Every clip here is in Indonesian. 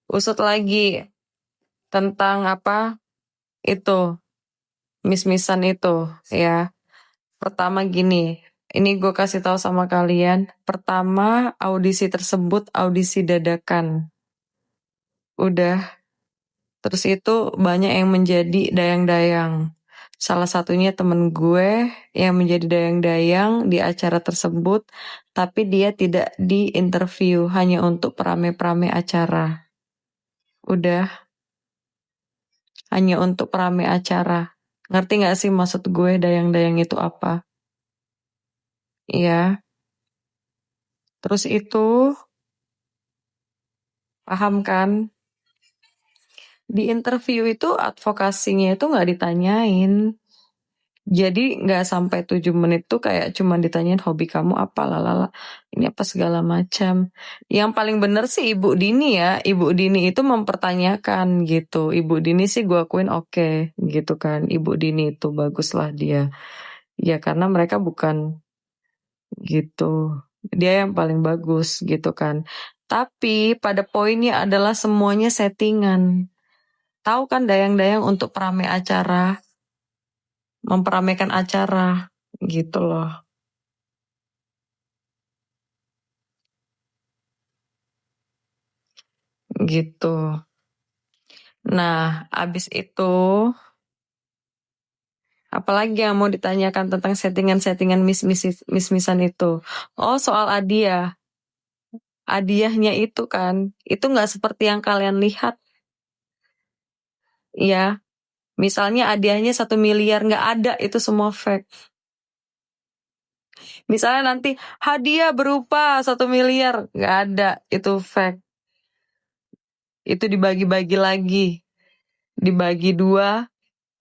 usut lagi tentang apa itu, mis-misan itu ya. Pertama gini, ini gue kasih tahu sama kalian. Pertama, audisi tersebut audisi dadakan. Udah, terus itu banyak yang menjadi dayang-dayang. Salah satunya temen gue yang menjadi dayang-dayang di acara tersebut, tapi dia tidak di interview, hanya untuk perame-perame acara. Udah, hanya untuk perame acara. Ngerti gak sih maksud gue dayang-dayang itu apa? Iya. Terus itu, paham kan? Di interview itu advokasinya itu gak ditanyain. Jadi nggak sampai 7 menit tuh kayak cuma ditanyain hobi kamu apa, lalala, ini apa segala macam. Yang paling bener sih Ibu Dini ya. Ibu Dini itu mempertanyakan gitu. Ibu Dini sih gue akuin oke, gitu kan. Ibu Dini itu baguslah dia. Ya karena mereka bukan gitu. Dia yang paling bagus gitu kan. Tapi pada poinnya adalah semuanya settingan. Tahu kan dayang-dayang untuk peramai acara, memperamaikan acara gitu loh. Gitu. Nah, abis itu apalagi yang mau ditanyakan tentang settingan-settingan mis-misan itu? Oh, soal hadiah. Hadiahnya itu kan, itu nggak seperti yang kalian lihat. Ya, misalnya hadiahnya 1 miliar, nggak ada, itu semua fake. Misalnya nanti hadiah berupa 1 miliar, nggak ada, itu fake. Itu dibagi-bagi lagi, dibagi 2,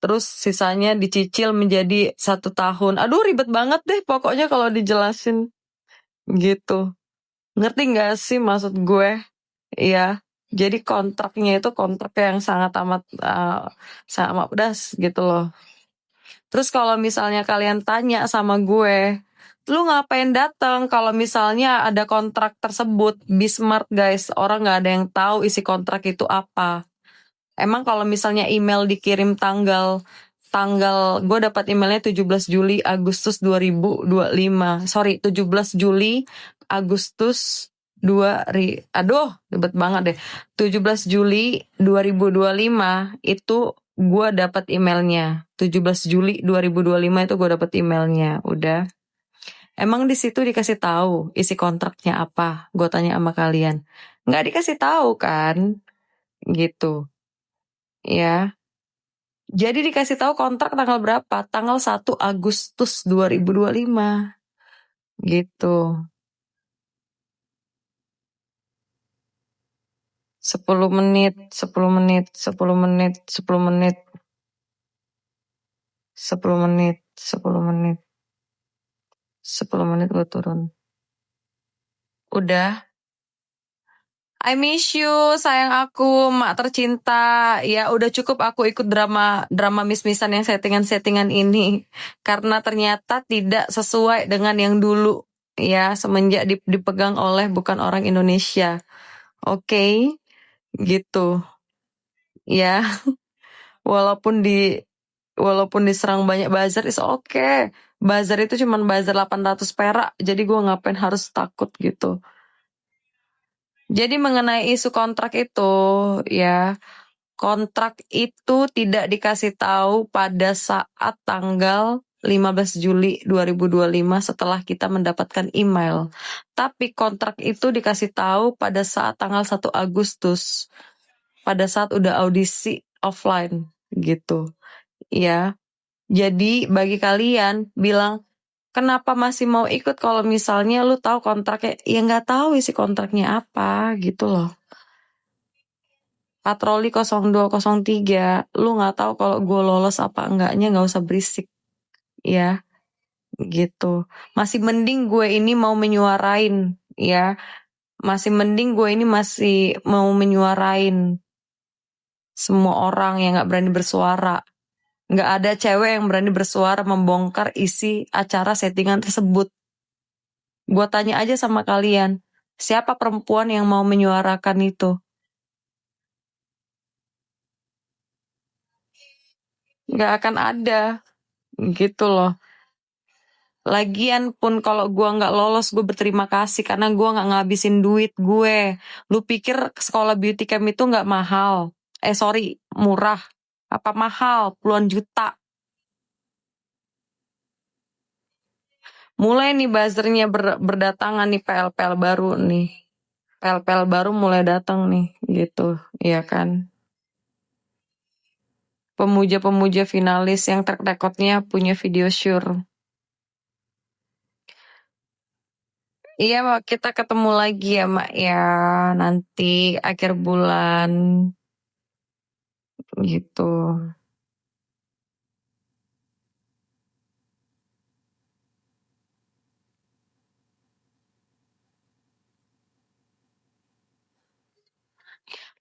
terus sisanya dicicil menjadi 1 tahun. Aduh ribet banget deh pokoknya kalau dijelasin gitu. Ngerti gak sih maksud gue? Iya. Jadi kontraknya itu kontrak yang sangat amat sangat pedas gitu loh. Terus kalau misalnya kalian tanya sama gue, lu ngapain datang kalau misalnya ada kontrak tersebut? Be smart guys, orang gak ada yang tahu isi kontrak itu apa. Emang kalau misalnya email dikirim tanggal gue dapat emailnya 17 Juli Agustus 2025. Sorry, 17 Juli Agustus aduh, ribet banget deh. 17 Juli 2025 itu gue dapat emailnya. 17 Juli 2025 itu gue dapat emailnya. Udah. Emang di situ dikasih tahu isi kontraknya apa? Gue tanya sama kalian. Nggak dikasih tahu kan? Gitu. Ya. Jadi dikasih tahu kontrak tanggal berapa? Tanggal 1 Agustus 2025. Gitu. 10 menit, 10 menit, 10 menit, 10 menit. 10 menit, 10 menit. 10 menit gue turun. Udah. I miss you, sayang aku, mak tercinta. Ya udah cukup aku ikut drama mis-misan yang settingan-settingan ini. Karena ternyata tidak sesuai dengan yang dulu. Ya, semenjak dipegang oleh bukan orang Indonesia. Oke, gitu. Ya, walaupun diserang banyak buzzer is oke. Buzzer itu cuman buzzer 800 perak. Jadi gue ngapain harus takut gitu. Jadi mengenai isu kontrak itu, ya, kontrak itu tidak dikasih tahu pada saat tanggal 15 Juli 2025 setelah kita mendapatkan email. Tapi kontrak itu dikasih tahu pada saat tanggal 1 Agustus. Pada saat udah audisi offline gitu. Ya. Jadi bagi kalian bilang, kenapa masih mau ikut kalau misalnya lu tahu kontraknya? Ya nggak tahu isi kontraknya apa gitu loh. Patroli 0203, lu nggak tahu kalau gue lolos apa enggaknya, nggak usah berisik. Ya, gitu. Masih mending gue ini mau menyuarain, ya. Masih mending gue ini masih mau menyuarain semua orang yang nggak berani bersuara. Nggak ada cewek yang berani bersuara membongkar isi acara settingan tersebut. Gue tanya aja sama kalian, siapa perempuan yang mau menyuarakan itu? nggak akan ada gitu loh. Lagian pun kalau gua nggak lolos, gue berterima kasih karena gua nggak ngabisin duit gue. Lu pikir sekolah beauty camp itu nggak mahal? Sorry, murah. Apa mahal? Puluhan juta. Mulai nih buzzernya berdatangan nih, PL-PL baru nih. PL-PL baru mulai datang nih, gitu. Iya kan? Pemuja-pemuja finalis yang track recordnya punya video sure. Iya, Mak, kita ketemu lagi ya, Mak, ya. Nanti akhir bulan, gitu.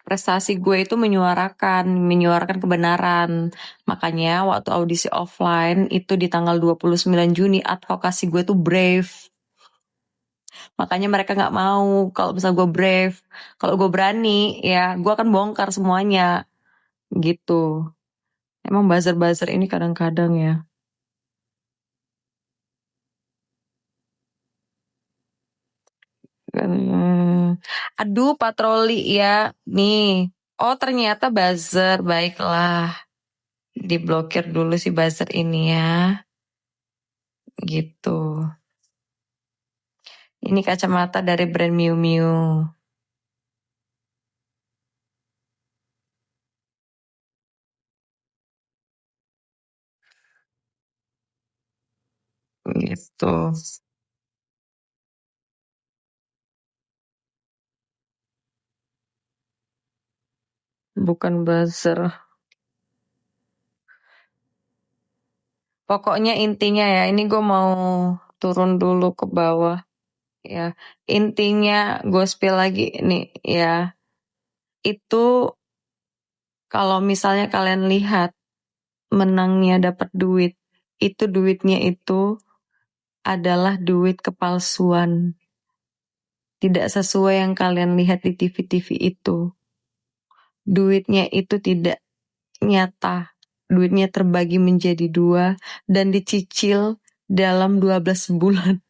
Prestasi gue itu menyuarakan kebenaran. Makanya waktu audisi offline itu di tanggal 29 Juni, advokasi gue tuh brave. Makanya mereka nggak mau kalau misal gue brave. Kalau gue berani, ya gue akan bongkar semuanya. Gitu. Emang buzzer-buzzer ini kadang-kadang ya. Aduh, patroli ya. Nih. Oh, ternyata buzzer. Baiklah. Diblokir dulu si buzzer ini ya. Gitu. Ini kacamata dari brand Miu Miu. Gitu. Bukan buzzer. Pokoknya intinya ya, ini gue mau turun dulu ke bawah. Ya, intinya gue spill lagi nih ya. Itu kalau misalnya kalian lihat menangnya dapat duit, itu duitnya itu adalah duit kepalsuan. Tidak sesuai yang kalian lihat di TV-TV itu. Duitnya itu tidak nyata. Duitnya terbagi menjadi 2 dan dicicil dalam 12 bulan.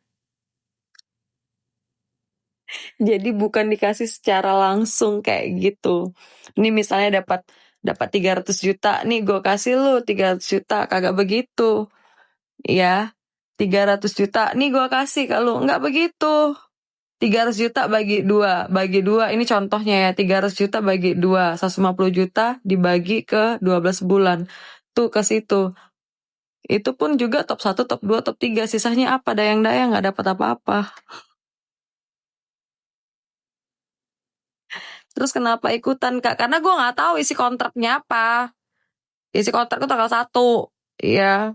Jadi bukan dikasih secara langsung kayak gitu. Ini misalnya dapat 300 juta, nih gue kasih lu 300 juta, kagak begitu. Ya, 300 juta, nih gue kasih ke lu, nggak begitu. 300 juta bagi dua, ini contohnya ya, 300 juta bagi 2, 150 juta dibagi ke 12 bulan. Tuh ke situ. Itu pun juga top 1, top 2, top 3, sisanya apa? Dayang-dayang nggak dapat apa-apa. Terus kenapa ikutan, Kak? Karena gue nggak tahu isi kontraknya apa. Isi kontrak itu tanggal 1. Iya.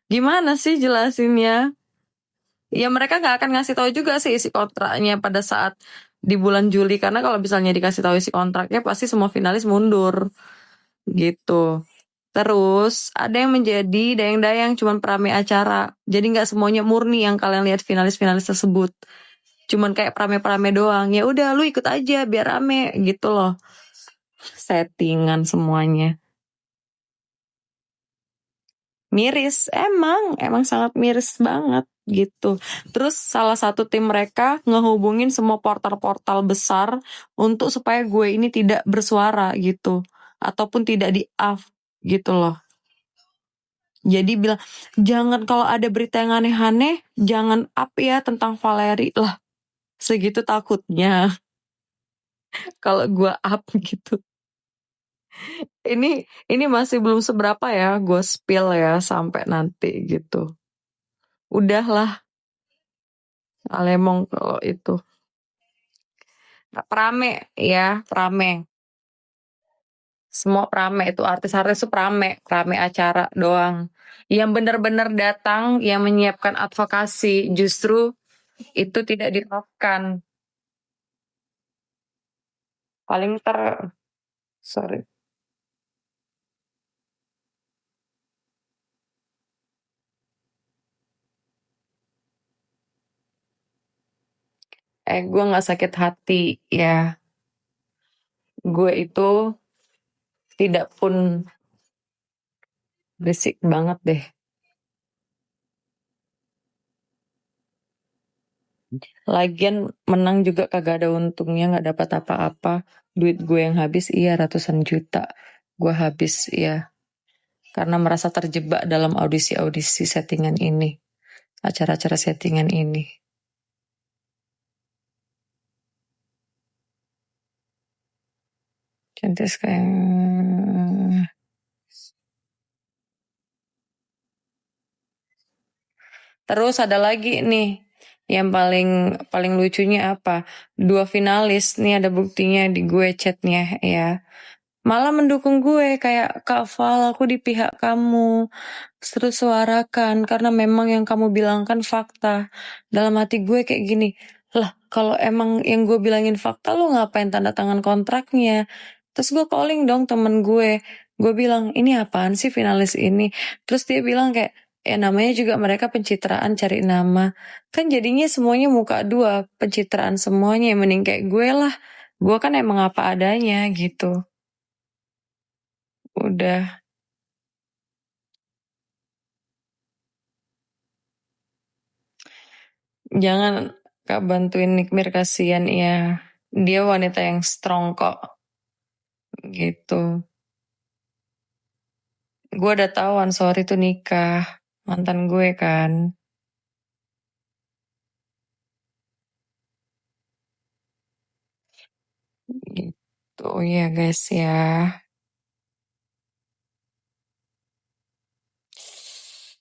Gimana sih jelasinnya? Ya mereka nggak akan ngasih tahu juga sih isi kontraknya pada saat di bulan Juli. Karena kalau misalnya dikasih tahu isi kontraknya, pasti semua finalis mundur. Gitu. Terus ada yang menjadi dayang-dayang cuman perame acara. Jadi nggak semuanya murni yang kalian lihat finalis-finalis tersebut. Cuman kayak perame-perame doang. Ya udah lu ikut aja biar rame gitu loh. Settingan semuanya. Miris, emang sangat miris banget gitu. Terus salah satu tim mereka ngehubungin semua portal-portal besar untuk supaya gue ini tidak bersuara gitu. Ataupun tidak di-up gitu loh. Jadi bilang, jangan kalau ada berita yang aneh-aneh, jangan up ya tentang Valeri lah. Segitu takutnya kalau gue up gitu. Ini masih belum seberapa ya gue spill ya sampai nanti gitu. Udahlah, Alemong kalau itu. Prame ya, prame. Semua prame itu artis-artis itu prame acara doang. Yang benar-benar datang, yang menyiapkan advokasi, justru itu tidak diterapkan. Paling sorry. Gue nggak sakit hati ya. Gue itu tidak pun Berisik banget deh. Lagian menang juga kagak ada untungnya, nggak dapat apa-apa. Duit gue yang habis, iya ratusan juta. Gue habis, iya. Karena merasa terjebak dalam audisi-audisi settingan ini. Acara-acara settingan ini. Cantik kayak... Terus ada lagi nih, yang paling paling lucunya apa? Dua finalis nih ada buktinya di gue chatnya ya. Malah mendukung gue kayak Kak Val, aku di pihak kamu. Terus suarakan karena memang yang kamu bilang kan fakta. Dalam hati gue kayak gini, lah kalau emang yang gue bilangin fakta lu ngapain tanda tangan kontraknya? Terus gue calling dong temen gue bilang ini apaan sih finalis ini? Terus dia bilang kayak namanya juga mereka pencitraan cari nama. Kan jadinya semuanya muka dua, pencitraan semuanya. Mending kayak gue lah. Gue kan emang apa adanya gitu. Udah. Jangan Kak bantuin Nikmir, kasihan ya. Dia wanita yang strong kok. Gitu. Gue udah tahu Ansori tuh nikah. Mantan gue kan. Gitu ya guys ya.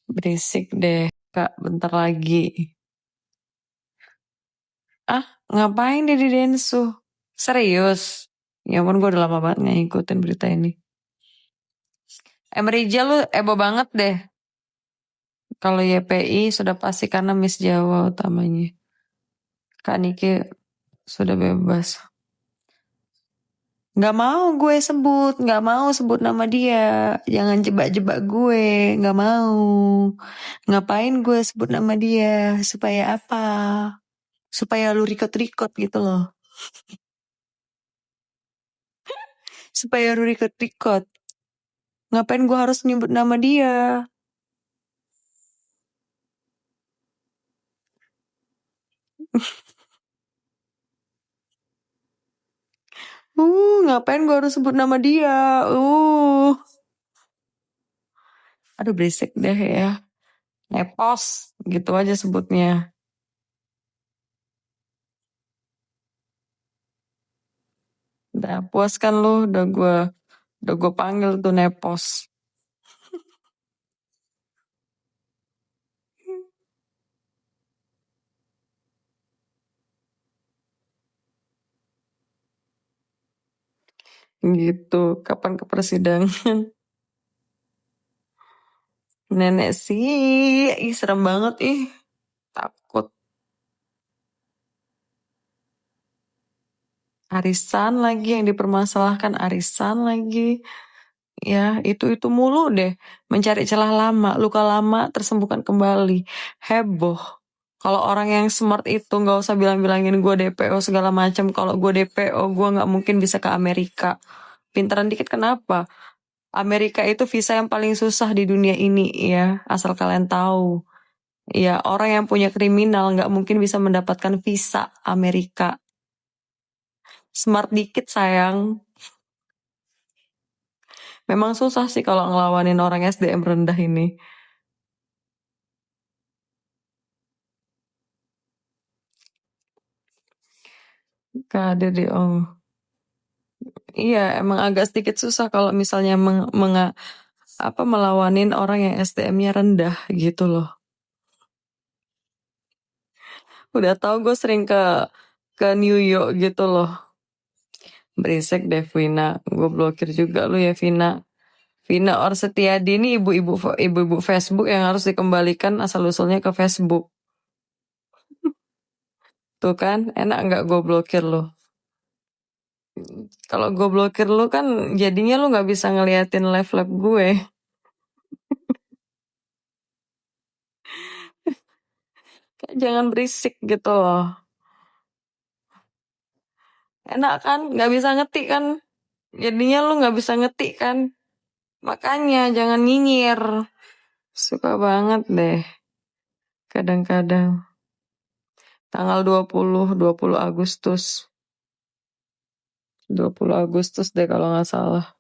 Berisik deh. Kak bentar lagi. Ah, ngapain dia di Densu? Serius? Ya ampun, gue udah lama banget gak ngikutin berita ini. Emerija lu ebo banget deh. Kalau YPI sudah pasti karena Miss Jawa utamanya. Kak Niki sudah bebas. Gak mau gue sebut, gak mau sebut nama dia. Jangan jebak-jebak gue, gak mau. Ngapain gue sebut nama dia? Supaya apa? Supaya lu record-record gitu loh. Supaya lu record-record. Ngapain gue harus nyebut nama dia? Ngapain gue harus sebut nama dia? Aduh berisik deh ya. Nepos, gitu aja sebutnya. Udah puas kan lu, udah gue panggil tuh Nepos. Gitu, kapan ke persidangan? Nenek sih, serem banget ih. Takut. Arisan lagi yang dipermasalahkan, arisan lagi. Ya, itu mulu deh. Mencari celah lama, luka lama tersembuhkan kembali. Heboh. Kalau orang yang smart itu nggak usah bilang-bilangin gue DPO segala macam. Kalau gue DPO, gue nggak mungkin bisa ke Amerika. Pinteran dikit kenapa? Amerika itu visa yang paling susah di dunia ini ya, asal kalian tahu. Ya, orang yang punya kriminal nggak mungkin bisa mendapatkan visa Amerika. Smart dikit sayang. Memang susah sih kalau ngelawanin orang SDM rendah ini. Gak ada deh, oh. Iya, emang agak sedikit susah kalau misalnya melawanin orang yang SDM-nya rendah gitu loh. Udah tahu gue sering ke New York gitu loh. Berisik deh Vina, gue blokir juga lu ya Vina. Vina Orsetiadi ini ibu-ibu Facebook yang harus dikembalikan asal-usulnya ke Facebook. Tuh kan, enak nggak gue blokir lo? Kalau gue blokir lo kan jadinya lo nggak bisa ngeliatin live gue. Jangan berisik gitu loh. Enak kan, nggak bisa ngetik kan? Jadinya lo nggak bisa ngetik kan? Makanya jangan nyinyir. Suka banget deh. Kadang-kadang. Tanggal 20 Agustus. 20 Agustus deh kalau nggak salah.